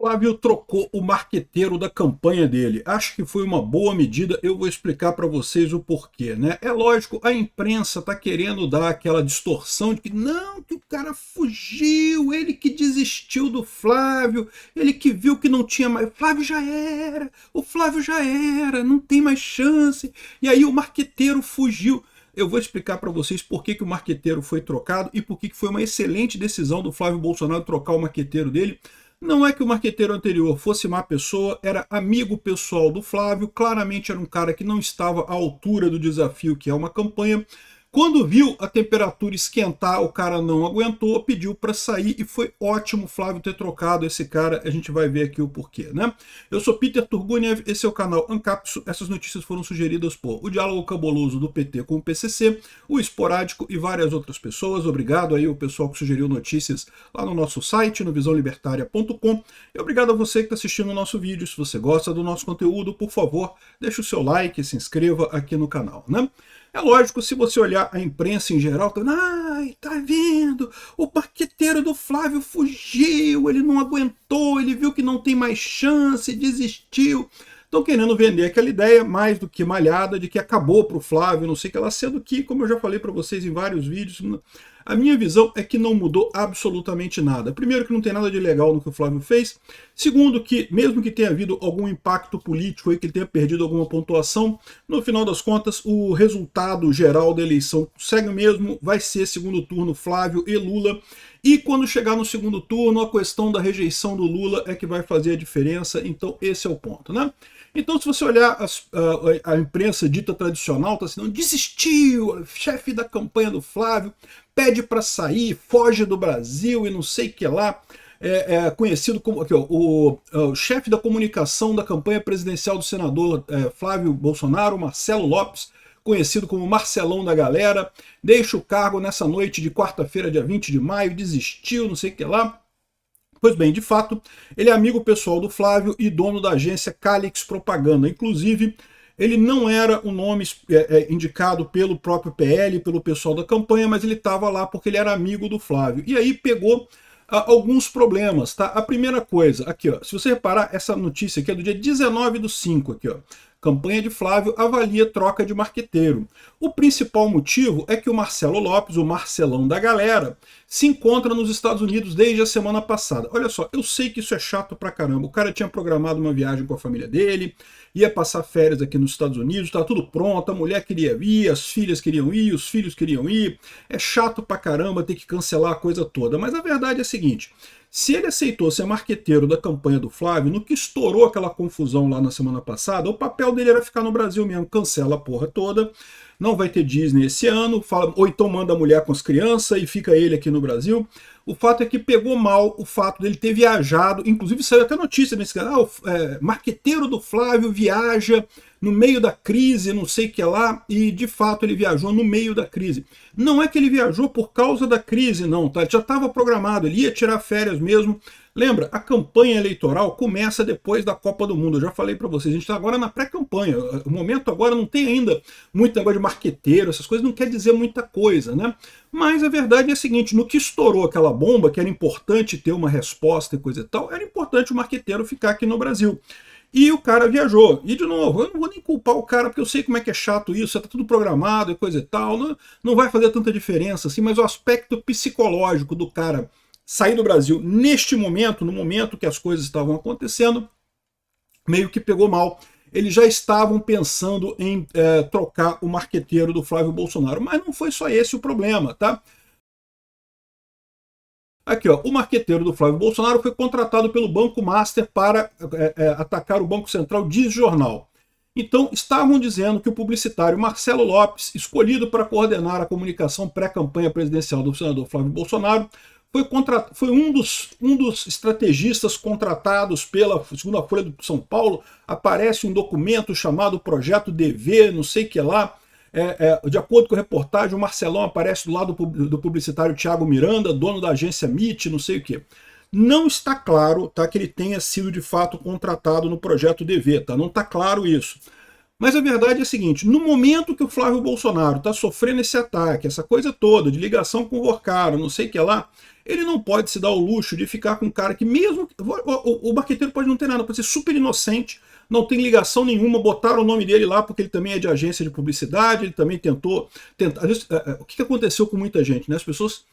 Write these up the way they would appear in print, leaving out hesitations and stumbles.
Flávio trocou o marqueteiro da campanha dele. Acho que foi uma boa medida, eu vou explicar para vocês o porquê, né? É lógico, a imprensa está querendo dar aquela distorção de que não, que o cara fugiu, ele que desistiu do Flávio, ele que viu que não tinha mais... o Flávio já era, não tem mais chance. E aí o marqueteiro fugiu. Eu vou explicar para vocês por que o marqueteiro foi trocado e por que foi uma excelente decisão do Flávio Bolsonaro trocar o marqueteiro dele. Não é que o marqueteiro anterior fosse má pessoa, era amigo pessoal do Flávio, claramente era um cara que não estava à altura do desafio que é uma campanha. Quando viu a temperatura esquentar, o cara não aguentou, pediu para sair e foi ótimo o Flávio ter trocado esse cara. A gente vai ver aqui o porquê, né? Eu sou Peter Turguniev, esse é o canal Ancapsu. Essas notícias foram sugeridas por o Diálogo Cabuloso do PT com o PCC, o Esporádico e várias outras pessoas. Obrigado aí ao pessoal que sugeriu notícias lá no nosso site, no visãolibertaria.com. E obrigado a você que está assistindo o nosso vídeo. Se você gosta do nosso conteúdo, por favor, deixe o seu like e se inscreva aqui no canal, né? É lógico, se você olhar a imprensa em geral, ai, tá vendo? O marqueteiro do Flávio fugiu, ele não aguentou, ele viu que não tem mais chance, desistiu. Estão querendo vender aquela ideia mais do que malhada de que acabou para o Flávio, não sei o que lá, sendo que, como eu já falei para vocês em vários vídeos, a minha visão é que não mudou absolutamente nada. Primeiro, que não tem nada de legal no que o Flávio fez. Segundo, que mesmo que tenha havido algum impacto político e que ele tenha perdido alguma pontuação, no final das contas, o resultado geral da eleição segue o mesmo, vai ser segundo turno Flávio e Lula. E quando chegar no segundo turno, a questão da rejeição do Lula é que vai fazer a diferença. Então esse é o ponto, né? Então, se você olhar a imprensa dita tradicional, está assim, desistiu, chefe da campanha do Flávio, pede para sair, foge do Brasil e não sei o que lá. Conhecido como aqui, ó, o chefe da comunicação da campanha presidencial do senador Flávio Bolsonaro, Marcelo Lopes, conhecido como Marcelão da galera, deixa o cargo nessa noite de quarta-feira, dia 20 de maio, desistiu, não sei o que lá. Pois bem, de fato, ele é amigo pessoal do Flávio e dono da agência Calix Propaganda. Inclusive, ele não era o nome indicado pelo próprio PL, pelo pessoal da campanha, mas ele estava lá porque ele era amigo do Flávio. E aí pegou alguns problemas, tá? A primeira coisa, aqui, ó, se você reparar, essa notícia aqui é do dia 19/5, aqui, ó. Campanha de Flávio avalia troca de marqueteiro. O principal motivo é que o Marcelo Lopes, o Marcelão da galera, se encontra nos Estados Unidos desde a semana passada. Olha só, eu sei que isso é chato pra caramba. O cara tinha programado uma viagem com a família dele, ia passar férias aqui nos Estados Unidos, estava tudo pronto, a mulher queria ir, as filhas queriam ir, os filhos queriam ir. É chato pra caramba ter que cancelar a coisa toda. Mas a verdade é a seguinte, se ele aceitou ser marqueteiro da campanha do Flávio, no que estourou aquela confusão lá na semana passada, o papel dele era ficar no Brasil mesmo, cancela a porra toda, não vai ter Disney esse ano, ou então manda a mulher com as crianças e fica ele aqui no Brasil. O fato é que pegou mal o fato dele ter viajado, inclusive saiu até notícia nesse canal, marqueteiro do Flávio viaja no meio da crise, não sei o que lá, e de fato ele viajou no meio da crise. Não é que ele viajou por causa da crise, não, tá? Ele já estava programado, ele ia tirar férias mesmo. Lembra, a campanha eleitoral começa depois da Copa do Mundo, eu já falei para vocês, a gente está agora na pré-campanha, o momento agora não tem ainda muito negócio de marqueteiro, essas coisas não quer dizer muita coisa, né? Mas a verdade é a seguinte, no que estourou aquela bomba, que era importante ter uma resposta e coisa e tal, era importante o marqueteiro ficar aqui no Brasil. E o cara viajou. E, de novo, eu não vou nem culpar o cara, porque eu sei como é que é chato isso, tá tudo programado e coisa e tal, não vai fazer tanta diferença, assim, mas o aspecto psicológico do cara sair do Brasil neste momento, no momento que as coisas estavam acontecendo, meio que pegou mal. Eles já estavam pensando em trocar o marqueteiro do Flávio Bolsonaro, mas não foi só esse o problema, tá? Aqui, ó, o marqueteiro do Flávio Bolsonaro foi contratado pelo Banco Master para atacar o Banco Central, diz jornal. Então, estavam dizendo que o publicitário Marcelo Lopes, escolhido para coordenar a comunicação pré-campanha presidencial do senador Flávio Bolsonaro, foi um dos estrategistas contratados pela, segundo a Folha de São Paulo, aparece um documento chamado Projeto DV, não sei o que lá. De acordo com a reportagem, o Marcelão aparece do lado do publicitário Thiago Miranda, dono da agência MIT, não sei o que. Não está claro, tá, que ele tenha sido de fato contratado no Projeto DV, tá? Não está claro isso. Mas a verdade é a seguinte, no momento que o Flávio Bolsonaro está sofrendo esse ataque, essa coisa toda de ligação com o Vorcaro, não sei o que lá, ele não pode se dar o luxo de ficar com um cara que mesmo... O marqueteiro pode não ter nada, pode ser super inocente, não tem ligação nenhuma, botaram o nome dele lá porque ele também é de agência de publicidade, ele também tentou... Às vezes, o que aconteceu com muita gente, né? As pessoas...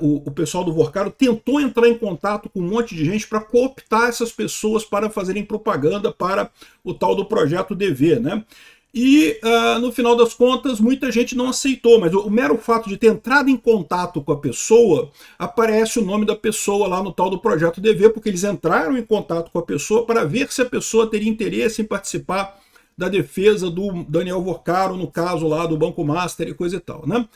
O pessoal do Vorcaro tentou entrar em contato com um monte de gente para cooptar essas pessoas para fazerem propaganda para o tal do projeto DV, né? E, no final das contas, muita gente não aceitou, mas o mero fato de ter entrado em contato com a pessoa, aparece o nome da pessoa lá no tal do projeto DV, porque eles entraram em contato com a pessoa para ver se a pessoa teria interesse em participar da defesa do Daniel Vorcaro, no caso lá do Banco Master e coisa e tal, né?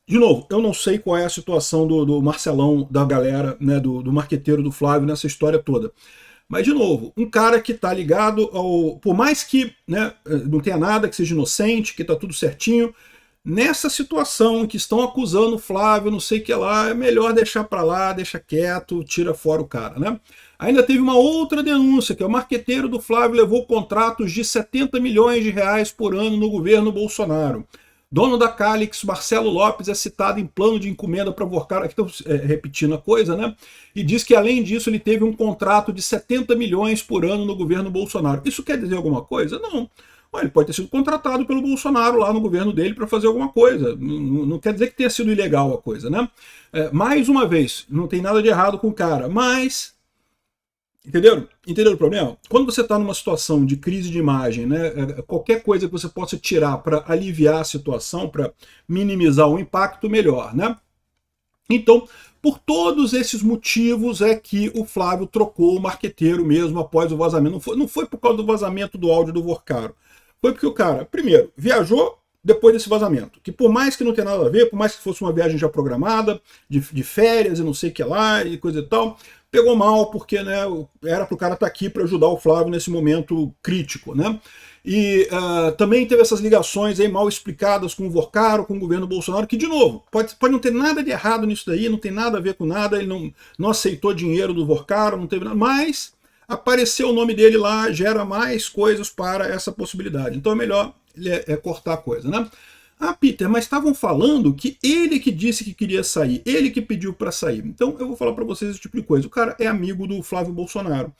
De novo, eu não sei qual é a situação do Marcelão, da galera, né, do marqueteiro do Flávio nessa história toda. Mas, de novo, um cara que está ligado ao... Por mais que, né, não tenha nada, que seja inocente, que está tudo certinho, nessa situação em que estão acusando o Flávio, não sei o que lá, é melhor deixar para lá, deixa quieto, tira fora o cara, né? Ainda teve uma outra denúncia, que é o marqueteiro do Flávio levou contratos de 70 milhões de reais por ano no governo Bolsonaro. Dono da Calix, Marcelo Lopes, é citado em plano de encomenda para Vorcaro, aqui estão repetindo a coisa, né? E diz que, além disso, ele teve um contrato de 70 milhões por ano no governo Bolsonaro. Isso quer dizer alguma coisa? Não. Ele pode ter sido contratado pelo Bolsonaro lá no governo dele para fazer alguma coisa. Não quer dizer que tenha sido ilegal a coisa, né? Mais uma vez, não tem nada de errado com o cara, mas... Entenderam? Entenderam o problema? Quando você está numa situação de crise de imagem, né, qualquer coisa que você possa tirar para aliviar a situação, para minimizar o impacto, melhor, né? Então, por todos esses motivos é que o Flávio trocou o marqueteiro mesmo após o vazamento. Não foi por causa do vazamento do áudio do Vorcaro. Foi porque o cara, primeiro, viajou depois desse vazamento. Que por mais que não tenha nada a ver, por mais que fosse uma viagem já programada, de férias e não sei o que lá e coisa e tal, pegou mal porque, né, era para o cara estar aqui para ajudar o Flávio nesse momento crítico, né? E também teve essas ligações aí mal explicadas com o Vorcaro, com o governo Bolsonaro, que, de novo, pode não ter nada de errado nisso daí, não tem nada a ver com nada, ele não aceitou dinheiro do Vorcaro, não teve nada, mas apareceu o nome dele lá, gera mais coisas para essa possibilidade. Então é melhor cortar a coisa, né? Ah, Peter, mas estavam falando que ele que disse que queria sair, ele que pediu para sair. Então eu vou falar para vocês esse tipo de coisa. O cara é amigo do Flávio Bolsonaro.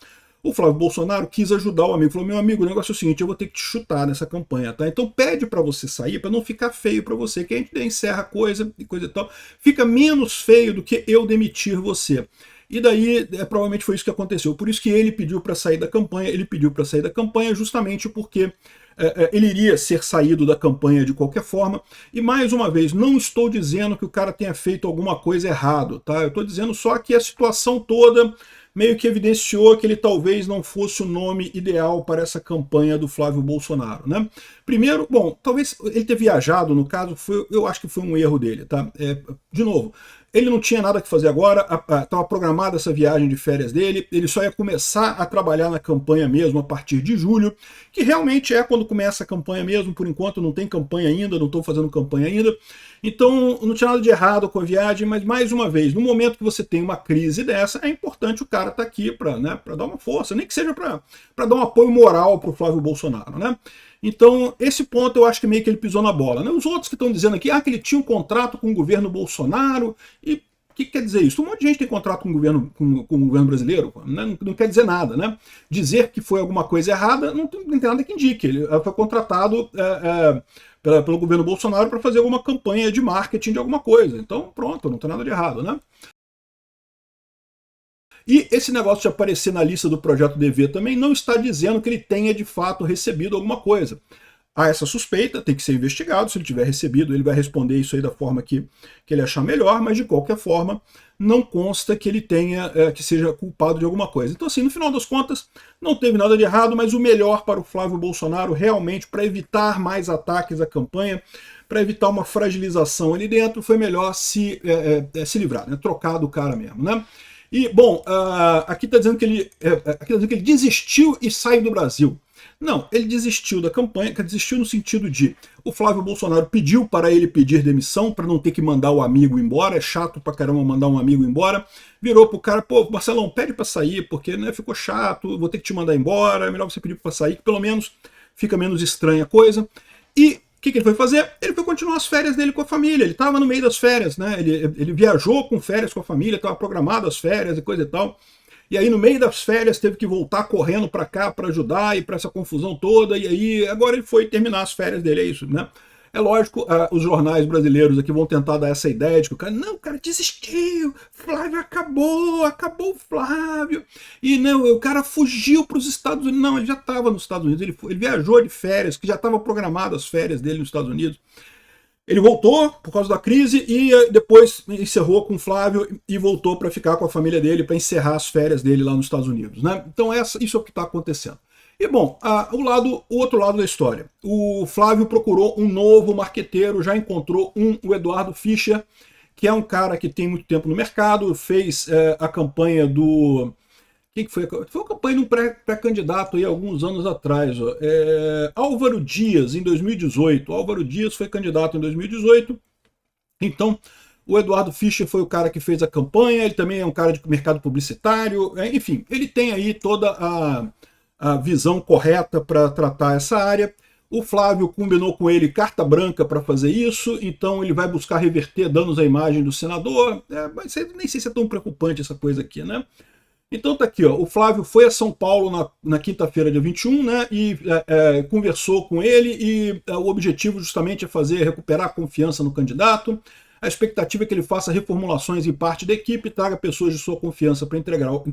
O Flávio Bolsonaro quis ajudar o amigo. Falou, meu amigo, o negócio é o seguinte, eu vou ter que te chutar nessa campanha, tá? Então pede para você sair, para não ficar feio para você, que a gente encerra a coisa e coisa e tal. Fica menos feio do que eu demitir você. E daí, provavelmente foi isso que aconteceu. Por isso que ele pediu para sair da campanha. Ele pediu para sair da campanha justamente porque ele iria ser saído da campanha de qualquer forma. E mais uma vez, não estou dizendo que o cara tenha feito alguma coisa errado, tá? Eu estou dizendo só que a situação toda meio que evidenciou que ele talvez não fosse o nome ideal para essa campanha do Flávio Bolsonaro, né? Primeiro, bom, talvez ele ter viajado, no caso, eu acho que foi um erro dele, tá? De novo, ele não tinha nada que fazer agora, estava programada essa viagem de férias dele, ele só ia começar a trabalhar na campanha mesmo a partir de julho, que realmente é quando começa a campanha mesmo, por enquanto não tem campanha ainda, não estou fazendo campanha ainda, então não tinha nada de errado com a viagem, mas mais uma vez, no momento que você tem uma crise dessa, é importante o cara estar aqui para, né, dar uma força, nem que seja para dar um apoio moral para o Flávio Bolsonaro, né? Então, esse ponto eu acho que meio que ele pisou na bola, né? Os outros que estão dizendo aqui, que ele tinha um contrato com o governo Bolsonaro, e o que quer dizer isso? Um monte de gente tem contrato com o governo brasileiro, né? Não quer dizer nada, né? Dizer que foi alguma coisa errada não tem nada que indique. Ele foi contratado pelo governo Bolsonaro para fazer alguma campanha de marketing de alguma coisa. Então, pronto, não tem nada de errado, né? E esse negócio de aparecer na lista do projeto DV também não está dizendo que ele tenha de fato recebido alguma coisa. Há essa suspeita, tem que ser investigado, se ele tiver recebido ele vai responder isso aí da forma que ele achar melhor, mas de qualquer forma não consta que ele tenha, que seja culpado de alguma coisa. Então assim, no final das contas, não teve nada de errado, mas o melhor para o Flávio Bolsonaro realmente, para evitar mais ataques à campanha, para evitar uma fragilização ali dentro, foi melhor se livrar, né? Trocar do cara mesmo, né? E, bom, aqui está dizendo que ele desistiu e saiu do Brasil. Não, ele desistiu da campanha, desistiu no sentido de o Flávio Bolsonaro pediu para ele pedir demissão para não ter que mandar o amigo embora, é chato pra caramba mandar um amigo embora, virou pro cara, pô, Marcelão, pede para sair, porque né, ficou chato, vou ter que te mandar embora, é melhor você pedir para sair, que pelo menos fica menos estranha a coisa. E que ele foi fazer? Ele foi continuar as férias dele com a família. Ele estava no meio das férias, né? Ele viajou com férias com a família, estava programado as férias e coisa e tal. E aí, no meio das férias, teve que voltar correndo para cá para ajudar e para essa confusão toda. E aí, agora ele foi terminar as férias dele, é isso, né? É lógico, os jornais brasileiros aqui vão tentar dar essa ideia de que o cara, não, o cara desistiu, Flávio acabou o Flávio, e não, o cara fugiu para os Estados Unidos. Não, ele já estava nos Estados Unidos, ele viajou de férias, que já estava programado as férias dele nos Estados Unidos. Ele voltou por causa da crise e depois encerrou com o Flávio e voltou para ficar com a família dele, para encerrar as férias dele lá nos Estados Unidos, né? Então isso é o que está acontecendo. E bom, o outro lado da história. O Flávio procurou um novo marqueteiro, já encontrou o Eduardo Fischer, que é um cara que tem muito tempo no mercado, fez a campanha do... Quem que foi? Foi a campanha de um pré-candidato aí alguns anos atrás. Ó. Álvaro Dias, em 2018. Álvaro Dias foi candidato em 2018. Então, o Eduardo Fischer foi o cara que fez a campanha, ele também é um cara de mercado publicitário, enfim, ele tem aí toda a visão correta para tratar essa área. O Flávio combinou com ele carta branca para fazer isso, então ele vai buscar reverter danos à imagem do senador. Mas nem sei se é tão preocupante essa coisa aqui, né? Então tá aqui, ó, o Flávio foi a São Paulo na quinta-feira, dia 21, né, e conversou com ele, e o objetivo justamente é recuperar a confiança no candidato. A expectativa é que ele faça reformulações em parte da equipe, traga pessoas de sua confiança para entregar o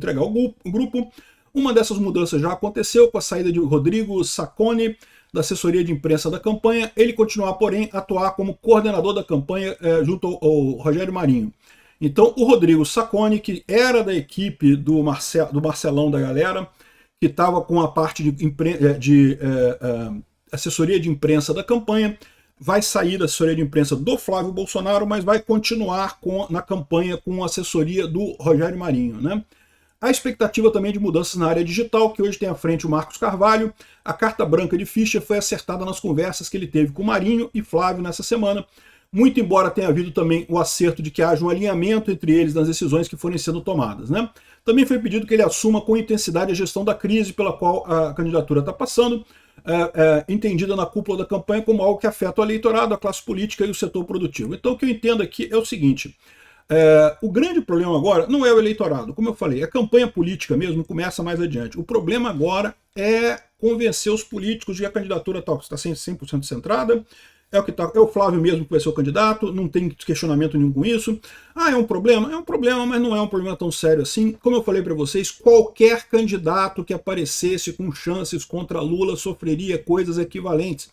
grupo. Uma dessas mudanças já aconteceu com a saída de Rodrigo Sacconi, da assessoria de imprensa da campanha. Ele continuar, porém, a atuar como coordenador da campanha junto ao Rogério Marinho. Então, o Rodrigo Sacconi, que era da equipe do Marcelão da galera, que estava com a parte de assessoria de imprensa da campanha, vai sair da assessoria de imprensa do Flávio Bolsonaro, mas vai continuar na campanha com a assessoria do Rogério Marinho, né? A expectativa também de mudanças na área digital, que hoje tem à frente o Marcos Carvalho. A carta branca de Fischer foi acertada nas conversas que ele teve com Marinho e Flávio nessa semana, muito embora tenha havido também o acerto de que haja um alinhamento entre eles nas decisões que forem sendo tomadas, né? Também foi pedido que ele assuma com intensidade a gestão da crise pela qual a candidatura está passando, entendida na cúpula da campanha como algo que afeta o eleitorado, a classe política e o setor produtivo. Então o que eu entendo aqui é o seguinte: o grande problema agora não é o eleitorado, como eu falei, a campanha política mesmo começa mais adiante. O problema agora é convencer os políticos de que a candidatura está 100% centrada, é o Flávio mesmo que vai ser o candidato, não tem questionamento nenhum com isso. É um problema? É um problema, mas não é um problema tão sério assim. Como eu falei para vocês, qualquer candidato que aparecesse com chances contra Lula sofreria coisas equivalentes.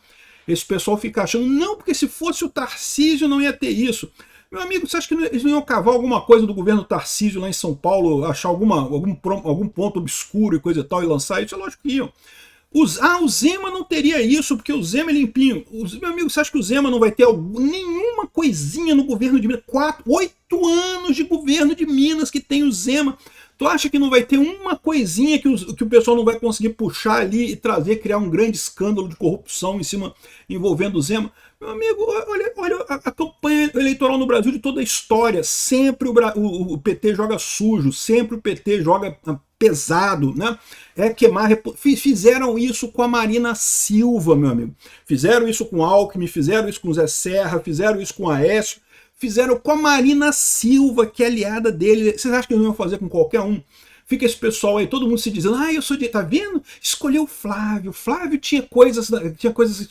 Esse pessoal fica achando, não, porque se fosse o Tarcísio não ia ter isso. Meu amigo, você acha que eles não iam cavar alguma coisa do governo Tarcísio lá em São Paulo, achar algum ponto obscuro e coisa e tal e lançar isso? É lógico que iam. O Zema não teria isso, porque o Zema é limpinho. Meu amigo, você acha que o Zema não vai ter nenhuma coisinha no governo de Minas? 8 anos de governo de Minas que tem o Zema. Tu acha que não vai ter uma coisinha que o pessoal não vai conseguir puxar ali e trazer, criar um grande escândalo de corrupção em cima, envolvendo o Zema? Meu amigo, olha a campanha eleitoral no Brasil de toda a história. Sempre o PT joga sujo, sempre o PT joga pesado, né? Fizeram isso com a Marina Silva, meu amigo. Fizeram isso com Alckmin, fizeram isso com Zé Serra, fizeram isso com Aécio, fizeram com a Marina Silva, que é aliada dele. Vocês acham que eles não iam fazer com qualquer um? Fica esse pessoal aí, todo mundo se dizendo, eu sou de... Tá vendo? Escolheu o Flávio. Flávio tinha coisas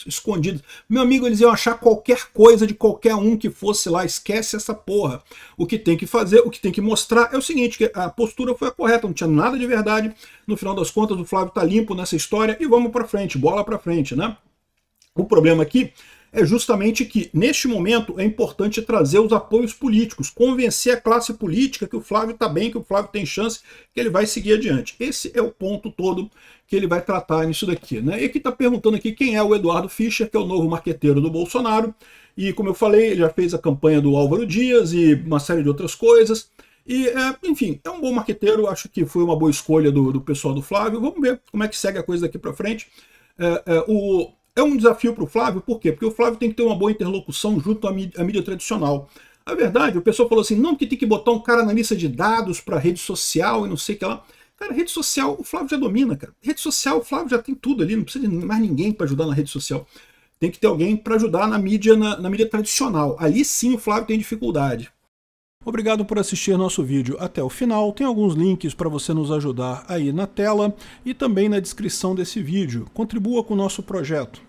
escondidas. Meu amigo, eles iam achar qualquer coisa de qualquer um que fosse lá. Esquece essa porra. O que tem que fazer, o que tem que mostrar é o seguinte, que a postura foi a correta, não tinha nada de verdade. No final das contas, o Flávio tá limpo nessa história e vamos pra frente, bola pra frente, né? O problema aqui é justamente que, neste momento, é importante trazer os apoios políticos, convencer a classe política que o Flávio está bem, que o Flávio tem chance, que ele vai seguir adiante. Esse é o ponto todo que ele vai tratar nisso daqui, né? E aqui está perguntando aqui quem é o Eduardo Fischer, que é o novo marqueteiro do Bolsonaro, e como eu falei, ele já fez a campanha do Álvaro Dias e uma série de outras coisas, e, enfim, é um bom marqueteiro, acho que foi uma boa escolha do pessoal do Flávio. Vamos ver como é que segue a coisa daqui para frente. É um desafio para o Flávio, por quê? Porque o Flávio tem que ter uma boa interlocução junto à mídia tradicional. A verdade, o pessoal falou assim, não, porque tem que botar um cara na lista de dados para rede social e não sei o que lá. Cara, rede social, o Flávio já domina, cara. Rede social, o Flávio já tem tudo ali, não precisa de mais ninguém para ajudar na rede social. Tem que ter alguém para ajudar na mídia, na mídia tradicional. Ali sim o Flávio tem dificuldade. Obrigado por assistir nosso vídeo até o final. Tem alguns links para você nos ajudar aí na tela e também na descrição desse vídeo. Contribua com o nosso projeto.